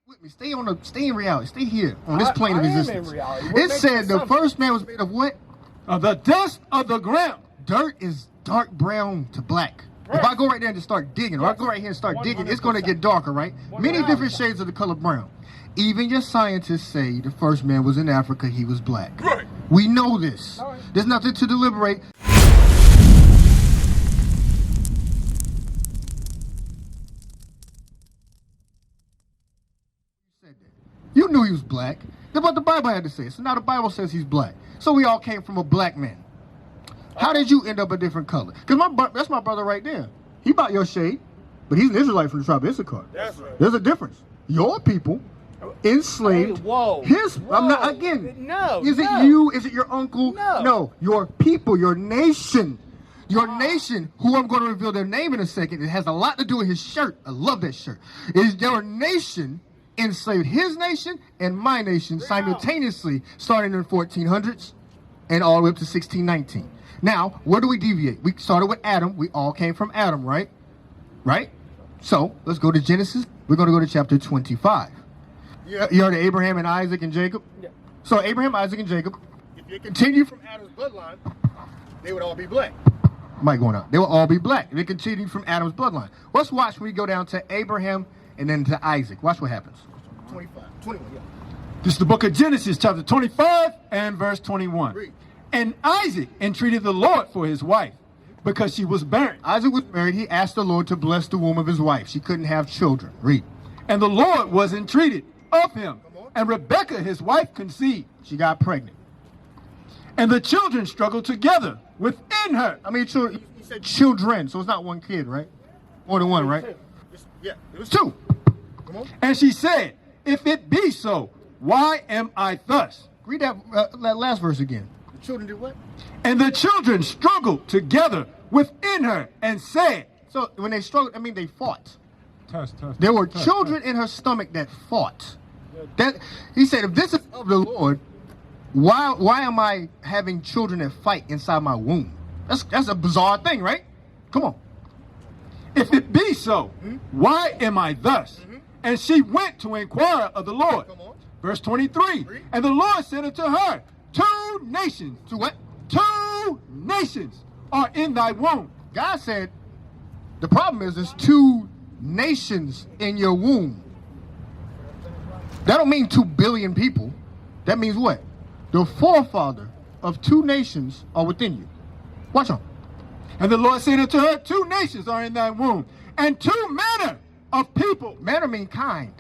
With me. Stay in reality. Stay here on this plane of existence. It said the first man was made of what? Of the dust of the ground. Dirt is dark brown to black. Right. If I go right there and just start digging, or I go right here and start 100%. Digging, it's going to get darker, right? 100%. Many different shades of the color brown. Even your scientists say the first man was in Africa, he was black. Right. We know this. Right. There's nothing to deliberate. You knew he was black. That's what the Bible had to say. So now the Bible says he's black. So we all came from a black man. How did you end up a different color? Because that's my brother right there. He about your shade, but he's an Israelite from the tribe of Issachar. That's right. There's a difference. Your people enslaved. Hey, whoa. I'm not, again. No. Is it you? Is it your uncle? No. No. Your people, your nation. Your nation, who I'm going to reveal their name in a second, it has a lot to do with his shirt. I love that shirt. Is your nation enslaved his nation and my nation simultaneously, starting in the 1400s and all the way up to 1619. Now, where do we deviate? We started with Adam. We all came from Adam, right? Right? So, let's go to Genesis. We're going to go to chapter 25. You heard of Abraham and Isaac and Jacob? Yeah. So, Abraham, Isaac, and Jacob, if you continue from Adam's bloodline, they would all be black. Mic going out. They will all be black if they continue from Adam's bloodline. Let's watch when we go down to Abraham and then to Isaac. Watch what happens. 21, yeah. This is the book of Genesis, chapter 25 and verse 21. Read. And Isaac entreated the Lord for his wife, because she was barren. Isaac was married. He asked the Lord to bless the womb of his wife. She couldn't have children. Read. And the Lord was entreated of him, and Rebekah, his wife, conceived. She got pregnant. And the children struggled together within her. I mean, children. He said children, so it's not one kid, right? More than one, right? Yeah, it was two. Come on. And she said, if it be so, why am I thus? Read that last verse again. The children did what? And the children struggled together within her and said. So when they struggled, I mean they fought. There were children in her stomach that fought. That he said, if this is of the Lord, why am I having children that fight inside my womb? That's a bizarre thing, right? Come on. If it be so, why am I thus? And she went to inquire of the Lord. Verse 23. And the Lord said unto her, 2 nations. To what? 2 nations are in thy womb. God said, the problem is there's 2 nations in your womb. That don't mean 2 billion people. That means what? The forefather of 2 nations are within you. Watch on. And the Lord said unto her, 2 nations are in thy womb, and 2 manner of people. Manner mean kind.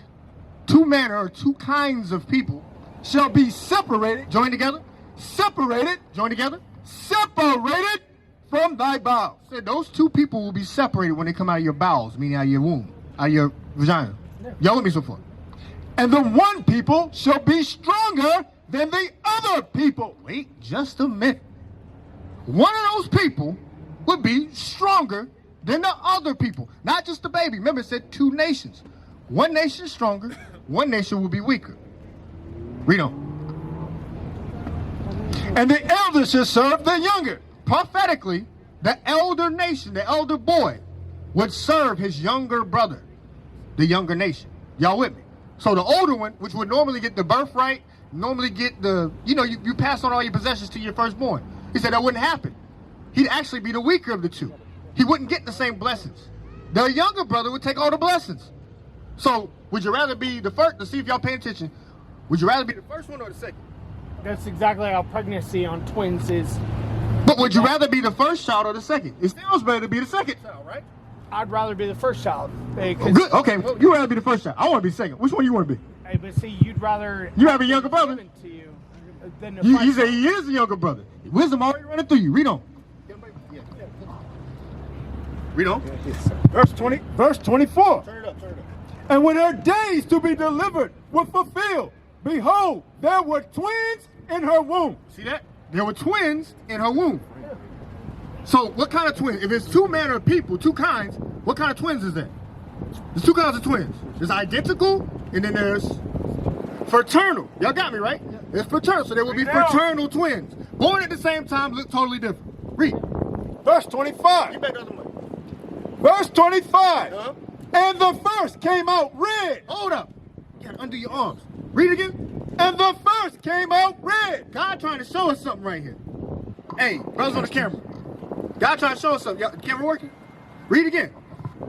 2 manner or 2 kinds of people shall be separated. Join together. Separated. Join together. Separated from thy bowels. So those 2 people will be separated when they come out of your bowels, meaning out of your womb, out of your vagina. Y'all with me so far? And the one people shall be stronger than the other people. Wait just a minute. One of those people would be stronger than the other people. Not just the baby. Remember, it said 2 nations. One nation is stronger, one nation will be weaker. Read on. And the elder shall serve the younger. Prophetically, the elder nation, the elder boy, would serve his younger brother, the younger nation. Y'all with me? So the older one, which would normally get the birthright, normally get the, you pass on all your possessions to your firstborn. He said that wouldn't happen. He'd actually be the weaker of the 2. He wouldn't get the same blessings. The younger brother would take all the blessings. So, would you rather be the first, to see if y'all paying attention, would you rather be the first one or the second? That's exactly how pregnancy on twins is. But would you rather be the first child or the second? It still better to be the second child, right? I'd rather be the first child. Oh, good. Okay, you'd rather be the first child. I want to be second. Which one you want to be? Hey, but see, you'd rather... You have a younger brother? To you than the you say he is the younger brother. Wisdom already running through you. Read on. Read on. Verse 24. Turn it up. And when her days to be delivered were fulfilled, behold, there were twins in her womb. See that? There were twins in her womb. So what kind of twins? If it's 2 manner of people, 2 kinds, what kind of twins is that? There's 2 kinds of twins. There's identical, and then there's fraternal. Y'all got me, right? There's fraternal, so there will be fraternal twins. Born at the same time, look totally different. Read. Verse 25. Get back the other way. Verse 25. And the first came out red. Hold up. kind of under your arms. Read it again. And the first came out red. God trying to show us something right here. Hey, brothers on the camera. God trying to show us something. The camera working? Read again.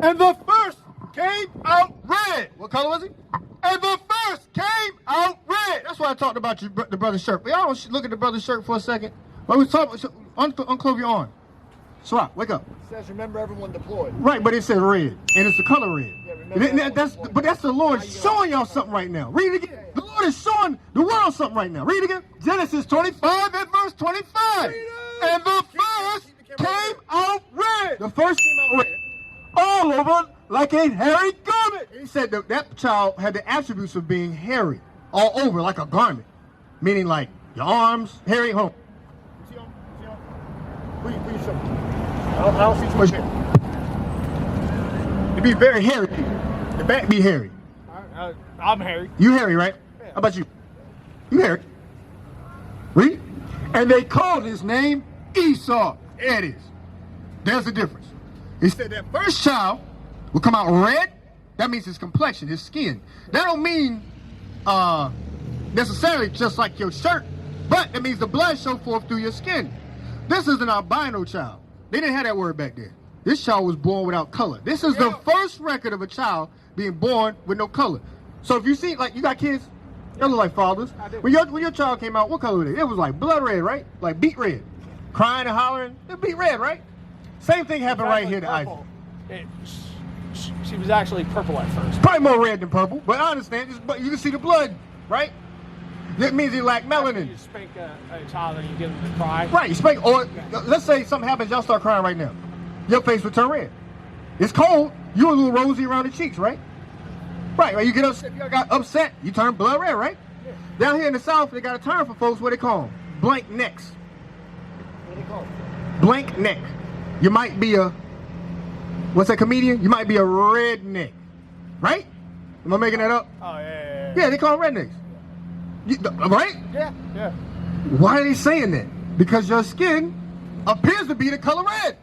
And the first came out red. What color was he? And the first came out red. That's why I talked about the brother's shirt. But y'all don't look at the brother's shirt for a second. But we talk. Unclose your arm. Swap. Wake up. It says, remember everyone deployed. Right, but it says red, and it's the color red. Yeah, remember But that's the Lord showing y'all something right now. Read it again. The Lord is showing the world something right now. Read it again. Genesis 25 and verse 25. And the first came out red. The first came out red. All over like a hairy garment. He said that child had the attributes of being hairy, all over like a garment, meaning like your arms, hairy. Home. See on? Please show me. I don't see too much hair. It'd be very hairy. The back be hairy. I'm Harry. You hairy, right? How about you? You hairy. Read. And they called his name Esau. There it is. There's the difference. He said that first child will come out red. That means his complexion, his skin. That don't mean necessarily just like your shirt, but it means the blood show forth through your skin. This is an albino child. They didn't have that word back then. This child was born without color. This is the first record of a child being born with no color. So if you see, like, you got kids, they look like fathers. When your child came out, what color was it? It was like blood red, right? Like beet red. Crying and hollering. It beet red, right? Same thing happened right here to Isaac. She was actually purple at first. Probably more red than purple, but I understand. But you can see the blood, right? That means he lacked melanin. You spank a child and you get them to cry. Right, you spank, or let's say something happens, y'all start crying right now. Your face would turn red. It's cold, you're a little rosy around the cheeks, right? Right, you get upset, you got upset, you turn blood red, right? Yeah. Down here in the South, they got a term for folks, what they call them? Blank necks. What do they call it? Blank neck. You might be a, what's that comedian? You might be a redneck, right? Am I making that up? Oh, yeah. Yeah, they call them rednecks. Right? Yeah. Why are they saying that? Because your skin appears to be the color red.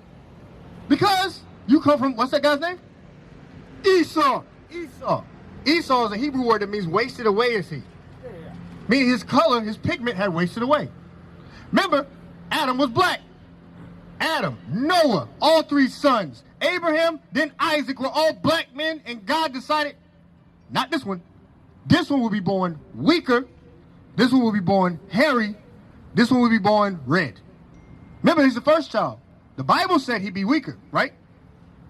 Because you come from, what's that guy's name? Esau. Esau is a Hebrew word that means wasted away is he. Yeah. Meaning his color, his pigment had wasted away. Remember, Adam was black. Adam, Noah, all three sons, Abraham, then Isaac were all black men, and God decided, not this one. This one will be born weaker. This one will be born hairy. This one will be born red. Remember, he's the first child. The Bible said he'd be weaker, right?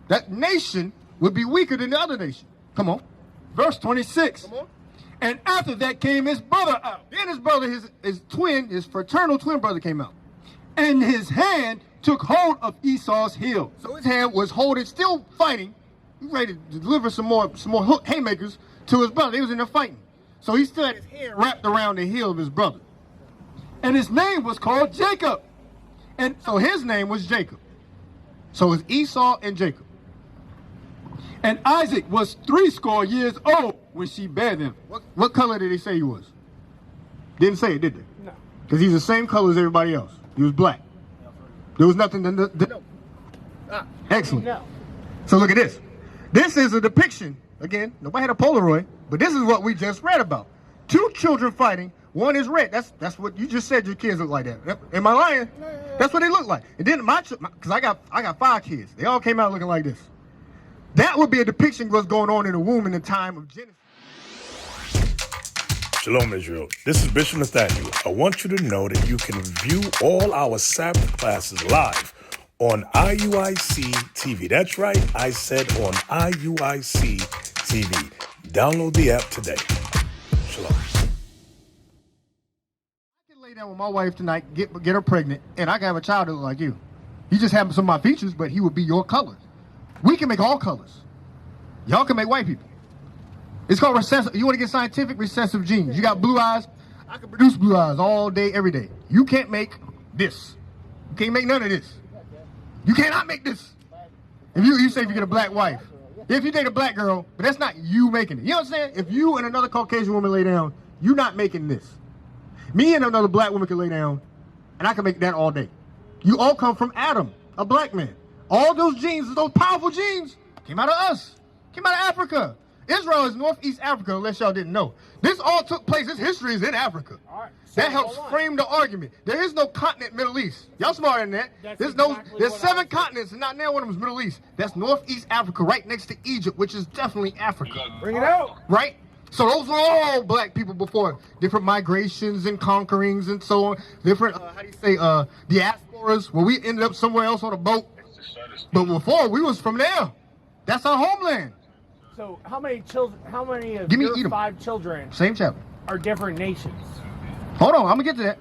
That nation would be weaker than the other nation. Come on. Verse 26. Come on. And after that came his brother out. Then his brother, his fraternal twin brother came out. And his hand took hold of Esau's heel. So his hand was holding, still fighting. He was ready to deliver some more haymakers to his brother. They was in there fighting. So he still had his hand wrapped around the heel of his brother. And his name was called Jacob. And so his name was Jacob. So it's Esau and Jacob. And Isaac was 80 years old when she bare them. What color did they say he was? Didn't say it, did they? No. Because he's the same color as everybody else. He was black. There was nothing to know. Excellent. No. So look at this. This is a depiction. Again, nobody had a Polaroid, but this is what we just read about. Two children fighting. One is red. That's what you just said. Your kids look like that. Am I lying? That's what they look like. And then because I got 5 kids. They all came out looking like this. That would be a depiction of what's going on in the womb in the time of Genesis. Shalom, Israel. This is Bishop Nathaniel. I want you to know that you can view all our Sabbath classes live on IUIC TV. That's right, I said on IUIC TV. Download the app today. Shalom. I can lay down with my wife tonight, get her pregnant, and I can have a child that look like you. You just have some of my features, but he would be your color. We can make all colors. Y'all can make white people. It's called recessive. You want to get scientific? Recessive genes. You got blue eyes. I can produce blue eyes all day, every day. You can't make this. You can't make none of this. You cannot make this. If you say if you get a black wife. If you date a black girl, but that's not you making it. You know what I'm saying? If you and another Caucasian woman lay down, you're not making this. Me and another black woman can lay down, and I can make that all day. You all come from Adam, a black man. All those genes, those powerful genes, came out of us. Came out of Africa. Israel is Northeast Africa, unless y'all didn't know. This all took place, this history is in Africa. All right. So That helps frame the argument. There is no continent Middle East. Y'all smarter than that. There's 7 continents, and not now one of them is Middle East. That's Northeast Africa, right next to Egypt, which is definitely Africa. Bring it out. Right? So those were all black people before. Different migrations and conquerings and so on. Different, diasporas, where we ended up somewhere else on a boat. But before, we was from there. That's our homeland. So how many children? How many of Give me your Edom. 5 children Same chapter. are different nations? Hold on, I'm gonna get to that.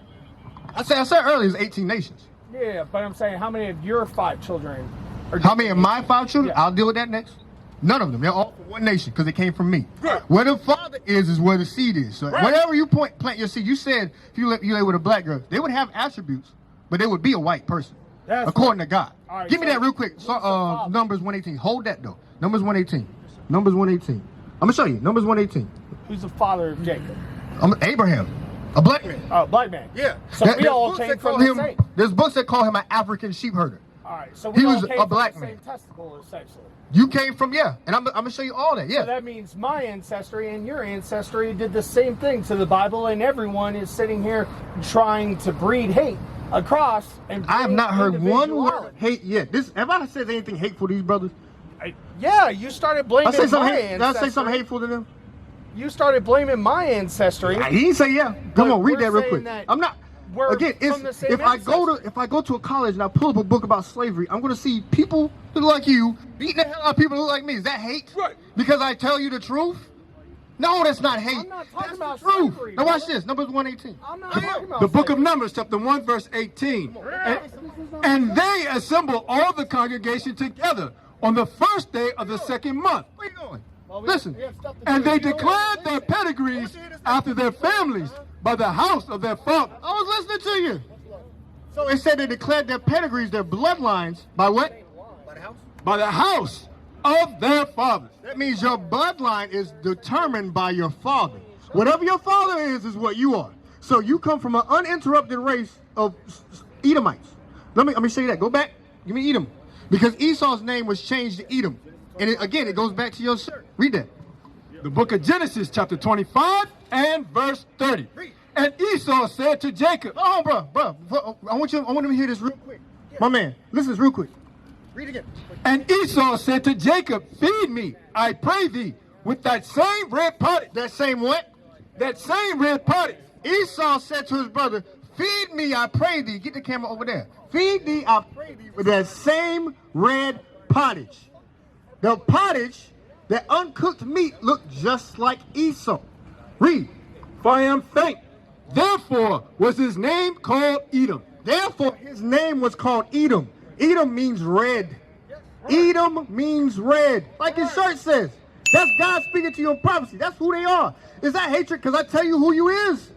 I said earlier, it's 18 nations. Yeah, but I'm saying how many of your 5 children are? How many of my 5 children? Yeah. I'll deal with that next. None of them. They're all from one nation because they came from me. Right. Where the father is where the seed is. So wherever you plant your seed, you said if you lay with a black girl, they would have attributes, but they would be a white person, according to God. Right, Give me that real quick. So, Numbers 118. Hold that though. Numbers 118. Numbers 118. I'm gonna show you. Numbers 118. Who's the father of Jacob? Abraham, a black man. Oh, black man. Yeah. So we all came from the same. There's books that call him an African sheep herder. All right. So we He all was came a from black the man. same testicle, essentially. You came from, and I'm gonna show you all that, So that means my ancestry and your ancestry did the same thing to the Bible, and everyone is sitting here trying to breed hate across. And I have not heard one word individuality. of hate yet. Have I said anything hateful to these brothers? Yeah, you started blaming Did my I say ancestry. something hateful to them? You started blaming my ancestry. He didn't say yeah. Come But on, read we're that real saying quick. that I'm not. we're Again, from the same if I go to a college and I pull up a book about slavery, I'm going to see people who look like you beating the hell out of people who look like me. Is that hate? Right. Because I tell you the truth? No, that's not hate. I'm not talking about That's the truth. slavery, Now watch brother. this. Numbers 118. I'm not talking about The book of slavery. Numbers, chapter 1, verse 18. And they assembled all the congregation together on the first day of the second month. Where you going? Listen. And they declared their pedigrees after their families by the house of their father. I was listening to you. So it said they declared their pedigrees, their bloodlines, by what? By the house of their fathers. That means your bloodline is determined by your father. Whatever your father is what you are. So you come from an uninterrupted race of Edomites. Let me show you that. Go back. Give me Edom. Because Esau's name was changed to Edom. And it goes back to your shirt. Read that. The book of Genesis, chapter 25 and verse 30. And Esau said to Jacob. Oh, bro. I want him to hear this real quick. My man, listen to this real quick. Read again. And Esau said to Jacob, feed me, I pray thee, with that same red pottage. That same what? That same red pottage. Esau said to his brother, feed me, I pray thee. Get the camera over there. Feed thee, I pray thee, with that same red pottage. The pottage, that uncooked meat, looked just like Esau. Read. For I am faint. Therefore was his name called Edom. Therefore his name was called Edom. Edom means red. Edom means red. Like his shirt says. That's God speaking to you in prophecy. That's who they are. Is that hatred because I tell you who you is?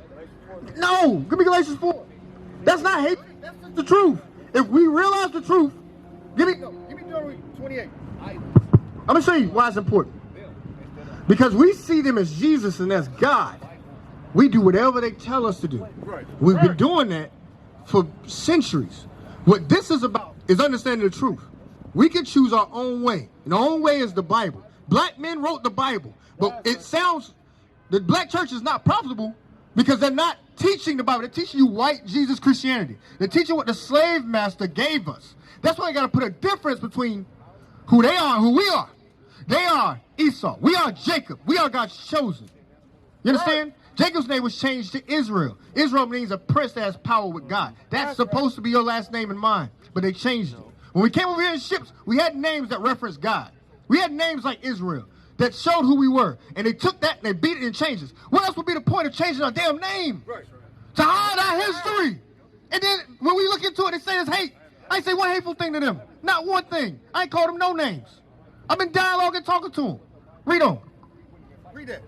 No. Give me Galatians 4. That's not hatred. That's just the truth. If we realize the truth, give me Deuteronomy 28. I'm going to show you why it's important. Because we see them as Jesus and as God. We do whatever they tell us to do. We've been doing that for centuries. What this is about is understanding the truth. We can choose our own way. And our own way is the Bible. Black men wrote the Bible. But it sounds, the black church is not profitable because they're not teaching the Bible. They're teaching you white Jesus Christianity. They're teaching what the slave master gave us. That's why you got to put a difference between who they are and who we are. They are Esau. We are Jacob. We are God's chosen. You understand? Jacob's name was changed to Israel. Israel means a prince that has power with God. That's supposed to be your last name and mine, but they changed it. When we came over here in ships, we had names that referenced God. We had names like Israel that showed who we were, and they took that and they beat it and changed us. What else would be the point of changing our damn name? To hide our history. And then when we look into it, they say it's hate. I ain't say one hateful thing to them. Not one thing. I ain't called them no names. I've been dialoguing, talking to them. Read on. Read that.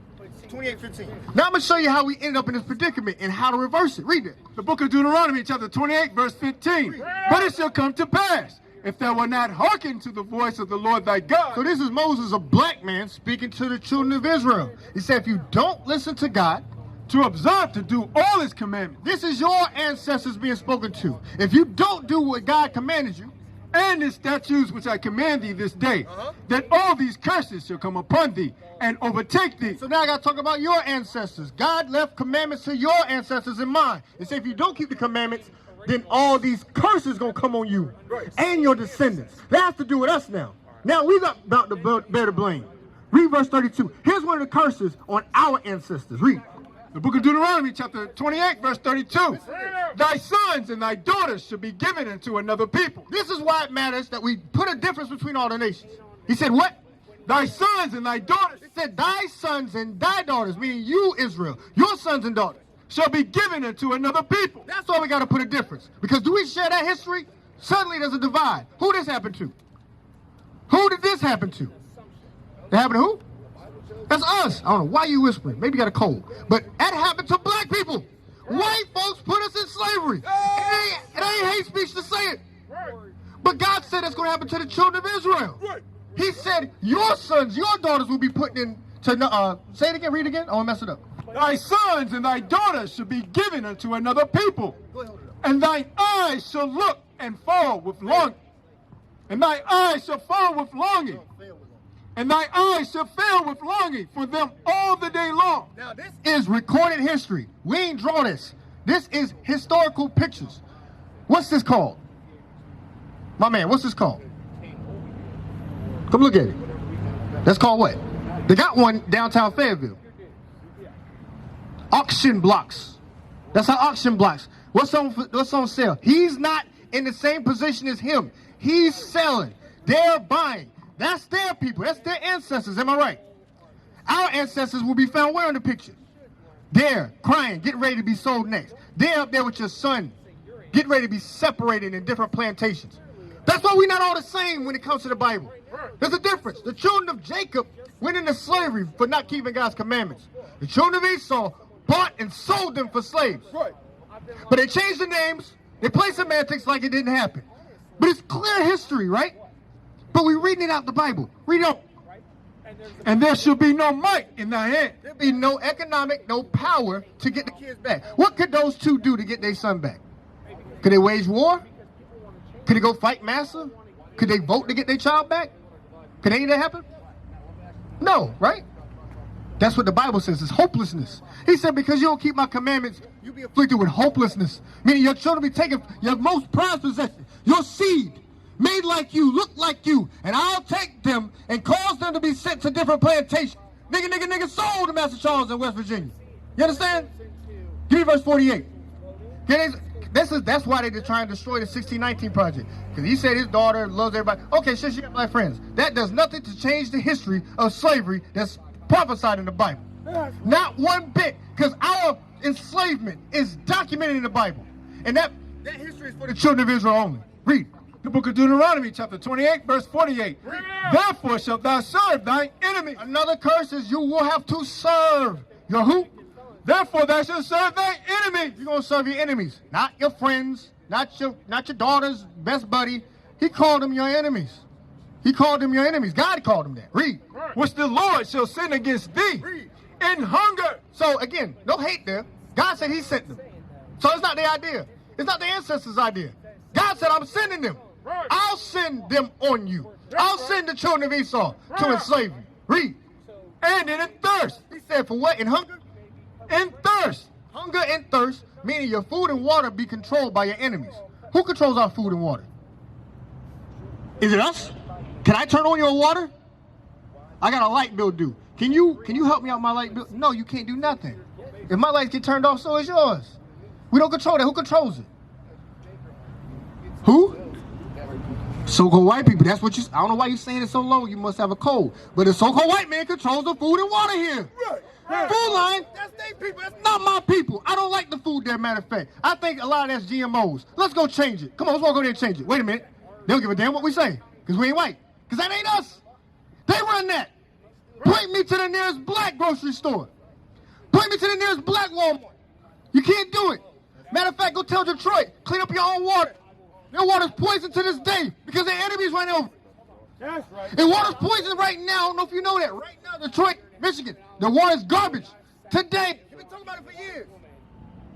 28:15. Now I'm going to show you how we ended up in this predicament and how to reverse it. Read it. The book of Deuteronomy, chapter 28, verse 15. But it shall come to pass, if thou wilt not hearken to the voice of the Lord thy God. So this is Moses, a black man, speaking to the children of Israel. He said, if you don't listen to God, to observe, to do all his commandments. This is your ancestors being spoken to. If you don't do what God commanded you, and the statutes which I command thee this day, that all these curses shall come upon thee and overtake thee. So now I got to talk about your ancestors. God left commandments to your ancestors and mine. And say if you don't keep the commandments, then all these curses going to come on you and your descendants. That has to do with us now. Now we got about to bear the blame. Read verse 32. Here's one of the curses on our ancestors. Read. The book of Deuteronomy, chapter 28, verse 32. Thy sons and thy daughters shall be given unto another people. This is why it matters that we put a difference between all the nations. He said what? Thy sons and thy daughters. He said thy sons and thy daughters, meaning you, Israel, your sons and daughters, shall be given unto another people. That's why we got to put a difference. Because do we share that history? Suddenly there's a divide. Who this happened to? Who did this happen to? It happened to who? That's us. I don't know why you whispering. Maybe you got a cold. But that happened to black people. White folks put us in slavery. It ain't hate speech to say it. But God said it's going to happen to the children of Israel. He said your sons, your daughters will be put in to, say it again, read it again. I want to mess it up. Thy sons and thy daughters shall be given unto another people. And thine eyes shall look and fall with longing. And thy eyes shall fall with longing. And thy eyes shall fail with longing for them all the day long. Now this is recorded history. We ain't draw this. This is historical pictures. What's this called? My man, what's this called? Come look at it. That's called what? They got one downtown Fayetteville. Auction blocks. That's how auction blocks. What's on sale? He's not in the same position as him. He's selling. They're buying. That's their people. That's their ancestors. Am I right? Our ancestors will be found where in the picture? They're crying, getting ready to be sold next. They're up there with your son, getting ready to be separated in different plantations. That's why we're not all the same when it comes to the Bible. There's a difference. The children of Jacob went into slavery for not keeping God's commandments. The children of Esau bought and sold them for slaves. But they changed the names. They play semantics like it didn't happen. But it's clear history, right? But we're reading it out the Bible. Read on. And there shall be no might in thy hand. There'll be no economic, no power to get the kids back. What could those two do to get their son back? Could they wage war? Could they go fight Massa? Could they vote to get their child back? Could any of that happen? No, right? That's what the Bible says. It's hopelessness. He said, because you don't keep my commandments, you'll be afflicted with hopelessness. Meaning your children will be taken, your most prized possession, your seed, made like you, look like you, and I'll take them and cause them to be sent to different plantations. Nigga, sold to Master Charles in West Virginia. You understand? Give me verse 48. That's why they're trying to destroy the 1619 project. Because he said his daughter loves everybody. Okay, she got black friends. That does nothing to change the history of slavery that's prophesied in the Bible. Not one bit. Because our enslavement is documented in the Bible. And that history is for the children of Israel only. Read. The book of Deuteronomy, chapter 28, verse 48. Therefore shalt thou serve thine enemy. Another curse is you will have to serve your who? Therefore thou shalt serve thy enemy. You're going to serve your enemies, not your friends, not your daughter's best buddy. He called them your enemies. He called them your enemies. God called them that. Read. Which the Lord shall send against thee. Read. In hunger. So again, no hate there. God said he sent them. So it's not their idea. It's not the ancestors' idea. God said, I'm sending them. I'll send them on you. I'll send the children of Esau to enslave you. Read. And in thirst. He said, for what? In hunger? In thirst. Hunger and thirst, meaning your food and water be controlled by your enemies. Who controls our food and water? Is it us? Can I turn on your water? I got a light bill due. Can you help me out with my light bill? No, you can't do nothing. If my lights get turned off, so is yours. We don't control that. Who controls it? Who? So-called white people. That's what you. I don't know why you're saying it so low. You must have a cold. But the so-called white man controls the food and water here. Food line. That's their people. That's not my people. I don't like the food there. Matter of fact, I think a lot of that's GMOs. Let's go change it. Come on, let's walk over there and change it. Wait a minute. They don't give a damn what we say because we ain't white. Because that ain't us. They run that. Point me to the nearest black grocery store. Point me to the nearest black Walmart. You can't do it. Matter of fact, go tell Detroit, clean up your own water. Their water's poisoned to this day because their enemies ran over. That's right. And water's poisoned right now. I don't know if you know that. Right now, Detroit, Michigan, the water's garbage. Today, we've been talking about it for years.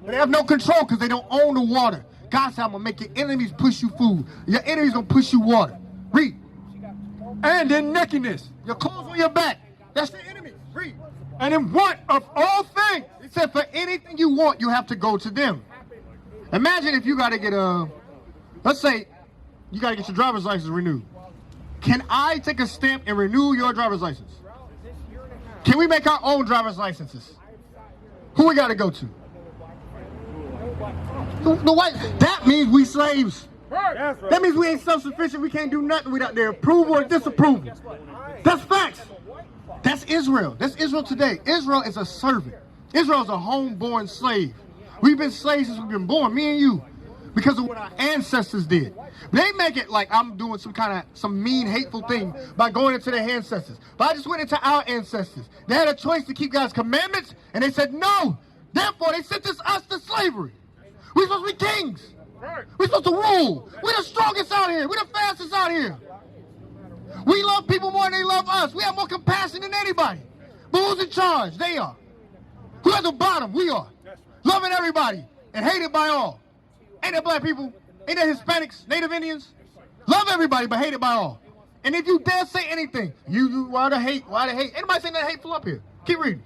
But they have no control because they don't own the water. God said, I'm going to make your enemies push you food. Your enemies going to push you water. Read. And in nakedness. Your clothes on your back. That's the enemy. Read. And in want of all things. He said, for anything you want, you have to go to them. Imagine if you got to get let's say you got to get your driver's license renewed. Can I take a stamp and renew your driver's license? Can we make our own driver's licenses? Who we got to go to? The white. That means we slaves. That means we ain't self-sufficient. We can't do nothing without their approval or disapproval. That's facts. That's Israel. That's Israel today. Israel is a servant. Israel is a homeborn slave. We've been slaves since we've been born, me and you, because of what our ancestors did. They make it like I'm doing some mean, hateful thing by going into their ancestors. But I just went into our ancestors. They had a choice to keep God's commandments, and they said no. Therefore, they sent us to slavery. We're supposed to be kings. We're supposed to rule. We're the strongest out here. We're the fastest out here. We love people more than they love us. We have more compassion than anybody. But who's in charge? They are. Who's at the bottom? We are. Loving everybody and hated by all. Ain't that black people? Ain't that Hispanics, Native Indians? Love everybody but hated by all. And if you dare say anything, why the hate? Why the hate? Anybody saying that hateful up here? Keep reading.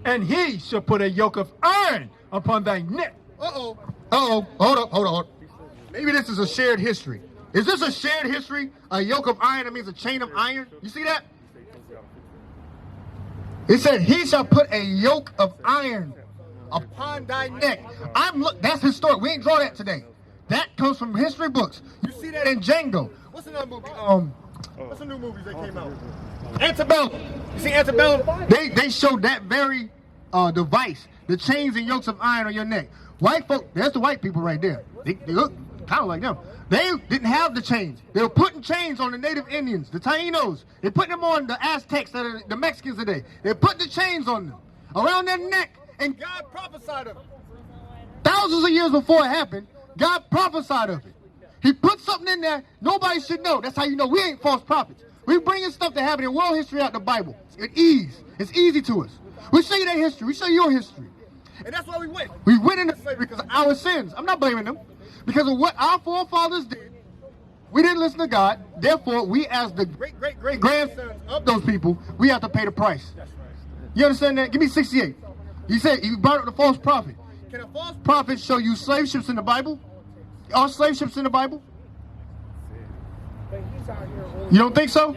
And he shall put a yoke of iron upon thy neck. Uh-oh. Uh-oh. Hold up. Maybe this is a shared history. Is this a shared history? A yoke of iron, that means a chain of iron? You see that? It said, he shall put a yoke of iron upon thy neck. That's historic. We ain't draw that today. That comes from history books. You see that in Django. What's another movie? What's the new movies that came out? Antebellum. You see Antebellum? They showed that very device, the chains and yokes of iron on your neck. White folk, that's the white people right there. They look kind of like them. They didn't have the chains. They were putting chains on the Native Indians, the Tainos. They're putting them on the Aztecs, the Mexicans today. They're putting the chains on them, around their neck. And God prophesied of it. Thousands of years before it happened, God prophesied of it. He put something in there nobody should know. That's how you know we ain't false prophets. We bringing stuff that happened in world history out the Bible. It's ease. It's easy to us. We show you their history. We show you your history. And that's why we went. We went into slavery because of our sins. I'm not blaming them. Because of what our forefathers did, we didn't listen to God. Therefore, we as the great-great-great-grandsons of those people, we have to pay the price. You understand that? Give me 68. He said, you brought up the false prophet. Can a false prophet show you slave ships in the Bible? Are slave ships in the Bible? You don't think so?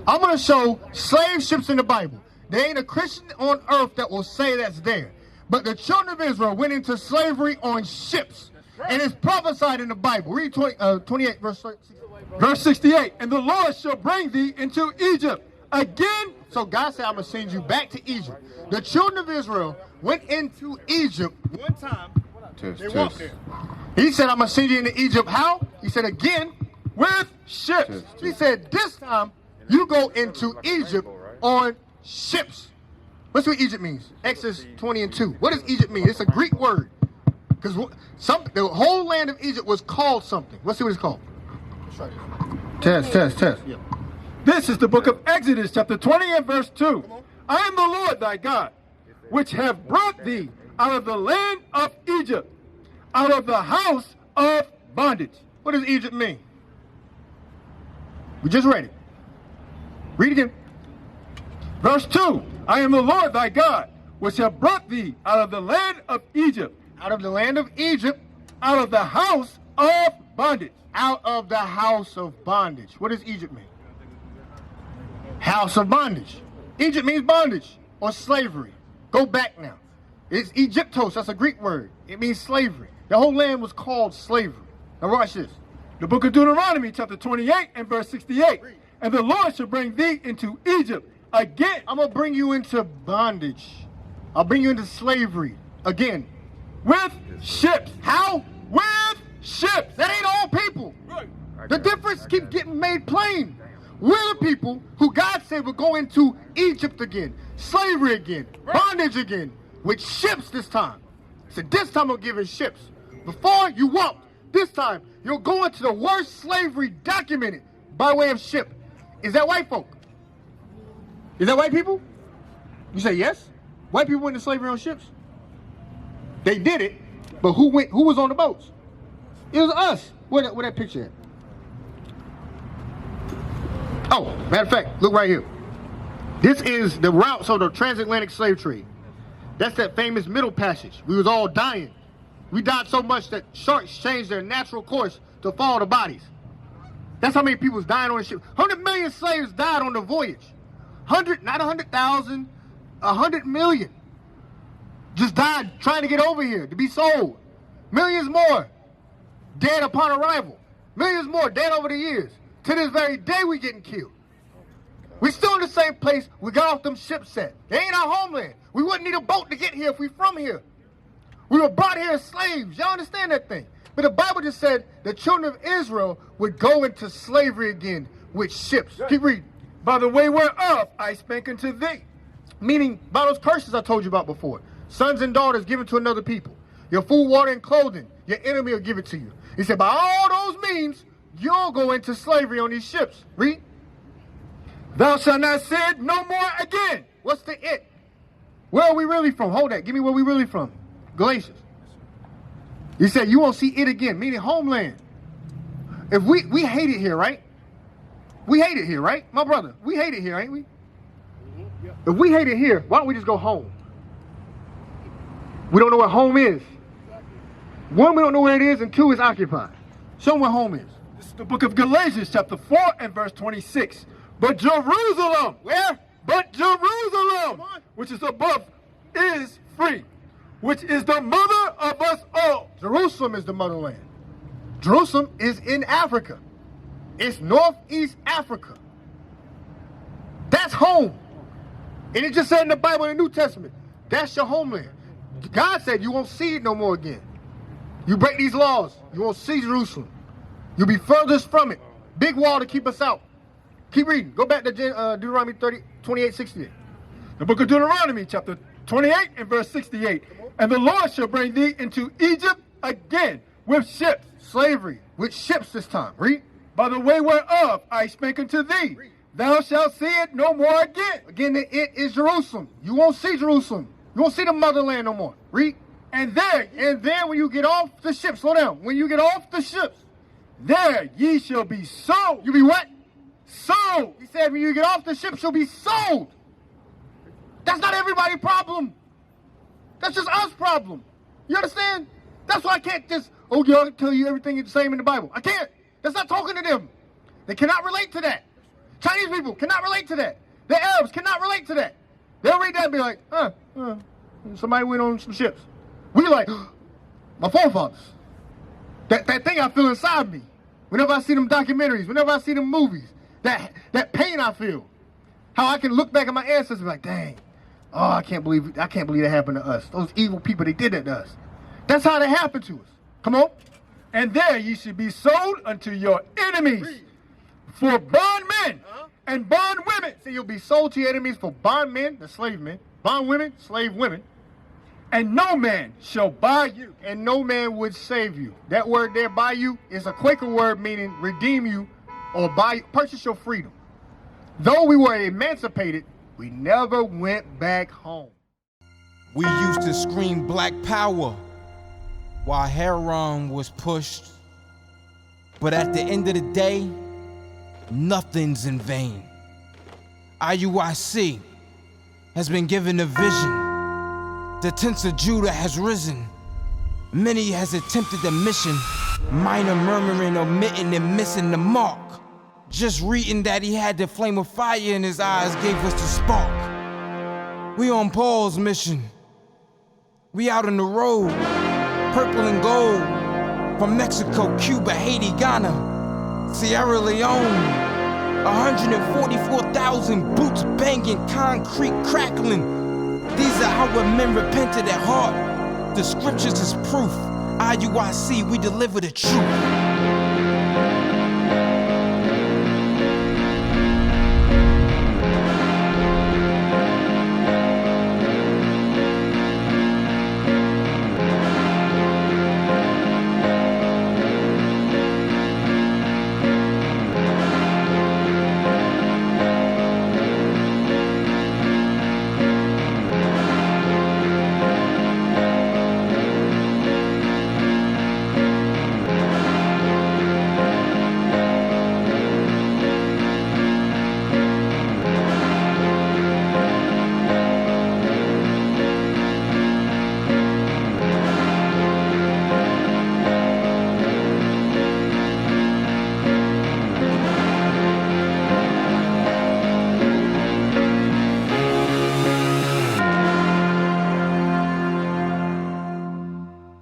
I'm going to show slave ships in the Bible. There ain't a Christian on earth that will say that's there. But the children of Israel went into slavery on ships. And it's prophesied in the Bible. Read 28, verse 68. And the Lord shall bring thee into Egypt again. So God said, I'm going to send you back to Egypt. The children of Israel went into Egypt one time. They walked there. He said, I'm going to send you into Egypt. How? He said, again, with ships. He said, this time, you go into Egypt on ships. What's what Egypt means? Exodus 20:2. What does Egypt mean? It's a Greek word. Because the whole land of Egypt was called something. Let's see what it's called. Test. Yeah. This is the book of Exodus, chapter 20 and verse 2. I am the Lord thy God, which have brought thee out of the land of Egypt, out of the house of bondage. What does Egypt mean? We just read it. Read again. Verse 2. I am the Lord thy God, which have brought thee out of the land of Egypt. Out of the land of Egypt. Out of the house of bondage. Out of the house of bondage. What does Egypt mean? House of bondage. Egypt means bondage or slavery. Go back now. It's Egyptos. That's a Greek word. It means slavery. The whole land was called slavery. Now watch this. The book of Deuteronomy, chapter 28 and verse 68. And the Lord shall bring thee into Egypt again. I'm going to bring you into bondage. I'll bring you into slavery again. With ships. How? With ships. That ain't all people. The difference keeps getting made plain. We're the people who God said will go into Egypt again, slavery again, bondage again, with ships this time. He said, this time I'll give you ships. Before you won't. This time you'll go into the worst slavery documented by way of ship. Is that white folk? Is that white people? You say yes? White people went into slavery on ships? They did it, but who was on the boats? It was us. Where that picture at? Oh, matter of fact, look right here. This is the routes of the Transatlantic slave trade. That's that famous Middle Passage. We was all dying. We died so much that sharks changed their natural course to follow the bodies. That's how many people was dying on the ship. 100 million slaves died on the voyage. 100, not 100,000, 100 million. Just died trying to get over here to be sold. Millions more dead upon arrival. Millions more dead over the years. To this very day, we getting killed. We still in the same place we got off them ships at. They ain't our homeland. We wouldn't need a boat to get here if we from here. We were brought here as slaves. Y'all understand that thing? But the Bible just said the children of Israel would go into slavery again with ships. Keep reading. By the way whereof I spake unto thee. Meaning by those curses I told you about before. Sons and daughters given to another people. Your food, water, and clothing, your enemy will give it to you. He said, by all those means, you'll go into slavery on these ships. Read. Thou shalt not sin no more again. What's the it? Where are we really from? Hold that. Give me where we really from. Galatians. He said, you won't see it again, meaning homeland. If we hate it here, right? We hate it here, right? My brother, we hate it here, ain't we? Mm-hmm. Yep. If we hate it here, why don't we just go home? We don't know where home is. One, we don't know where it is, and two, it's occupied. Show them where home is. This is the book of Galatians, chapter 4 and verse 26. But Jerusalem, Where? but Jerusalem, which is above, is free, which is the mother of us all. Jerusalem is the motherland. Jerusalem is in Africa. It's northeast Africa. That's home. And it just said in the Bible in the New Testament, that's your homeland. God said you won't see it no more again. You break these laws, you won't see Jerusalem. You'll be furthest from it. Big wall to keep us out. Keep reading. Go back to Deuteronomy 28:68. The book of Deuteronomy, chapter 28 and verse 68. And the Lord shall bring thee into Egypt again with ships. Slavery with ships this time. Read. By the way whereof I spake unto thee, thou shalt see it no more again. Again, the it is Jerusalem. You won't see Jerusalem. You won't see the motherland no more. Read. And then When you get off the ship, slow down. When you get off the ships, there ye shall be sold. you be what? Sold. He said when you get off the ship, you'll be sold. That's not everybody's problem. That's just us problem. You understand? That's why I can't just, oh, yeah, I can tell you everything is the same in the Bible. I can't. That's not talking to them. They cannot relate to that. Chinese people cannot relate to that. The Arabs cannot relate to that. They'll read that and be like, somebody went on some ships. We like, my forefathers. That thing I feel inside me. Whenever I see them documentaries, whenever I see them movies, that pain I feel. How I can look back at my ancestors and be like, dang, oh, I can't believe that happened to us. Those evil people, they did that to us. That's how that happened to us. Come on. And there ye should be sold unto your enemies for bondmen and bondwomen. See, you'll be sold to your enemies for bondmen, the slave men, bondwomen, slave women. And no man shall buy you. And no man would save you. That word there, buy you, is a Quaker word meaning redeem you or purchase your freedom. Though we were emancipated, we never went back home. We used to scream black power while heroin was pushed. But at the end of the day, nothing's in vain. IUIC has been given a vision. The tents of Judah has risen. Many has attempted the mission, minor murmuring, omitting, and missing the mark. Just reading that he had the flame of fire in his eyes gave us the spark. We on Paul's mission. We out on the road, purple and gold, from Mexico, Cuba, Haiti, Ghana, Sierra Leone. 144,000 boots banging, concrete crackling. These are how men repented at heart. The scriptures is proof. IUIC, we deliver the truth.